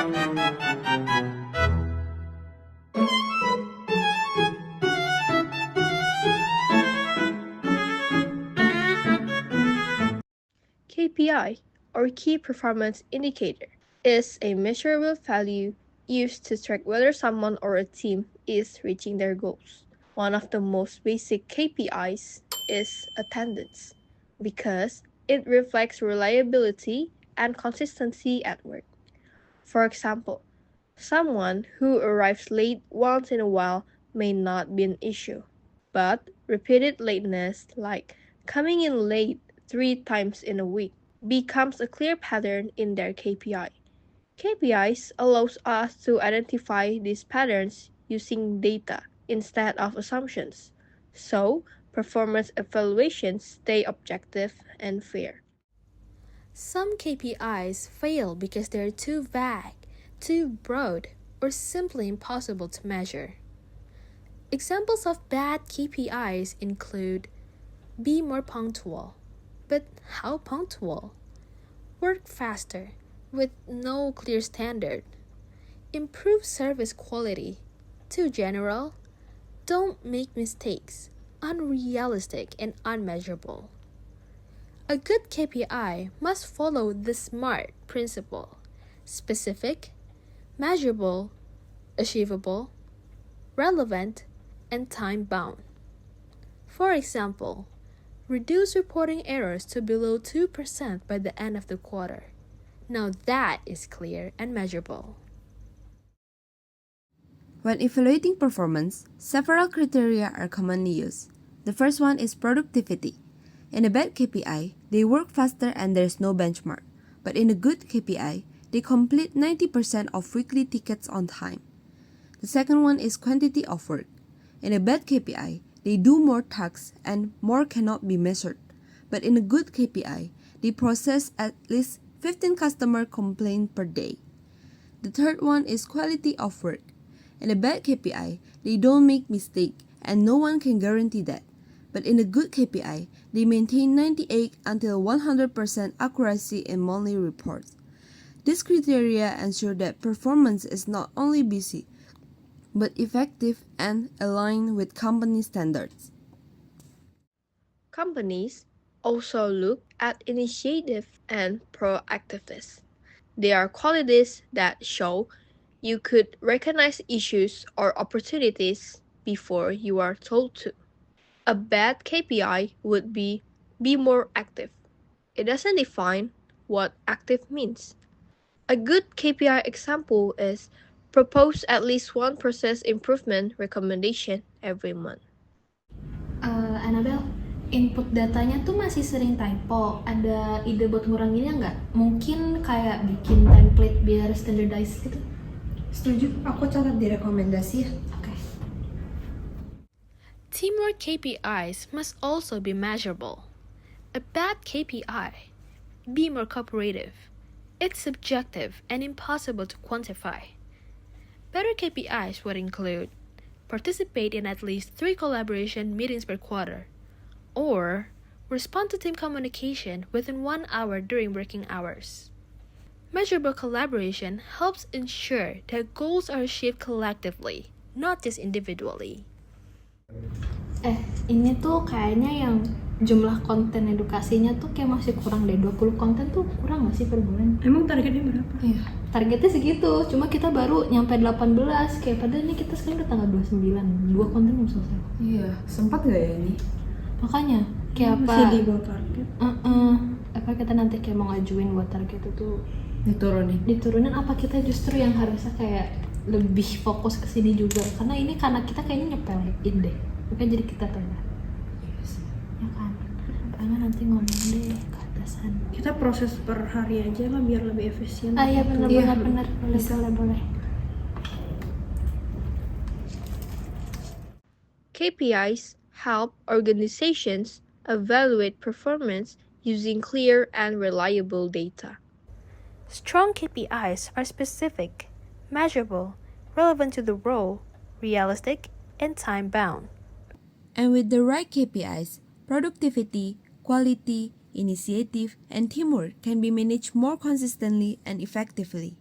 KPI, or Key Performance Indicator, is a measurable value used to track whether someone or a team is reaching their goals. One of the most basic KPIs is attendance, because it reflects reliability and consistency at work. For example, someone who arrives late once in a while may not be an issue, but repeated lateness, like coming in late 3 times in a week, becomes a clear pattern in their KPI. KPIs allows us to identify these patterns using data instead of assumptions, so performance evaluations stay objective and fair. Some KPIs fail because they're too vague, too broad, or simply impossible to measure. Examples of bad KPIs include be more punctual, but how punctual? Work faster, with no clear standard. Improve service quality, too general. Don't make mistakes, unrealistic and unmeasurable. A good KPI must follow the SMART principle: specific, measurable, achievable, relevant, and time-bound. For example, reduce reporting errors to below 2% by the end of the quarter. Now that is clear and measurable. When evaluating performance, several criteria are commonly used. The first one is productivity. In a bad KPI, they work faster and there's no benchmark. But in a good KPI, they complete 90% of weekly tickets on time. The second one is quantity of work. In a bad KPI, they do more tasks and more cannot be measured. But in a good KPI, they process at least 15 customer complaints per day. The third one is quality of work. In a bad KPI, they don't make mistakes and no one can guarantee that. But in a good KPI, they maintain 98 until 100% accuracy in monthly reports. These criteria ensure that performance is not only busy, but effective and aligned with company standards. Companies also look at initiative and proactiveness. They are qualities that show you could recognize issues or opportunities before you are told to. A bad KPI would be more active. It doesn't define what active means. A good KPI example is propose at least one process improvement recommendation every month. Annabelle, input datanya tuh masih sering typo. Ada ide buat nguranginnya nggak? Mungkin kayak bikin template biar standardized gitu. Setuju, aku catat di rekomendasi ya. Oke. Teamwork KPIs must also be measurable. A bad KPI, be more cooperative. It's subjective and impossible to quantify. Better KPIs would include participate in at least 3 collaboration meetings per quarter, or respond to team communication within 1 hour during working hours. Measurable collaboration helps ensure that goals are achieved collectively, not just individually. Ini tuh kayaknya yang jumlah konten edukasinya tuh kayak masih kurang deh. 20 konten tuh kurang nggak sih per bulan? Emang targetnya berapa? Iya, targetnya segitu. Cuma kita baru nyampe 18. Kayak padahal ini kita sekarang udah tanggal 29. 2 konten belum selesai. Iya, sempat nggak ya ini? Makanya, kayak apa? Masih di bawah target. Apa kita nanti kayak mau ngajuin buat target itu Diturunin apa kita justru yang harusnya kayak lebih fokus ke sini juga, karena kita kayaknya nyepelein deh, makanya jadi kita tanya. Yes. Ya kan, pengen nanti ngomong deh ke atasan. Kita proses per hari aja lah biar lebih efisien. Iya benar Iya. boleh. KPIs help organizations evaluate performance using clear and reliable data. Strong KPIs are specific, measurable, relevant to the role, realistic, and time-bound. And with the right KPIs, productivity, quality, initiative, and teamwork can be managed more consistently and effectively.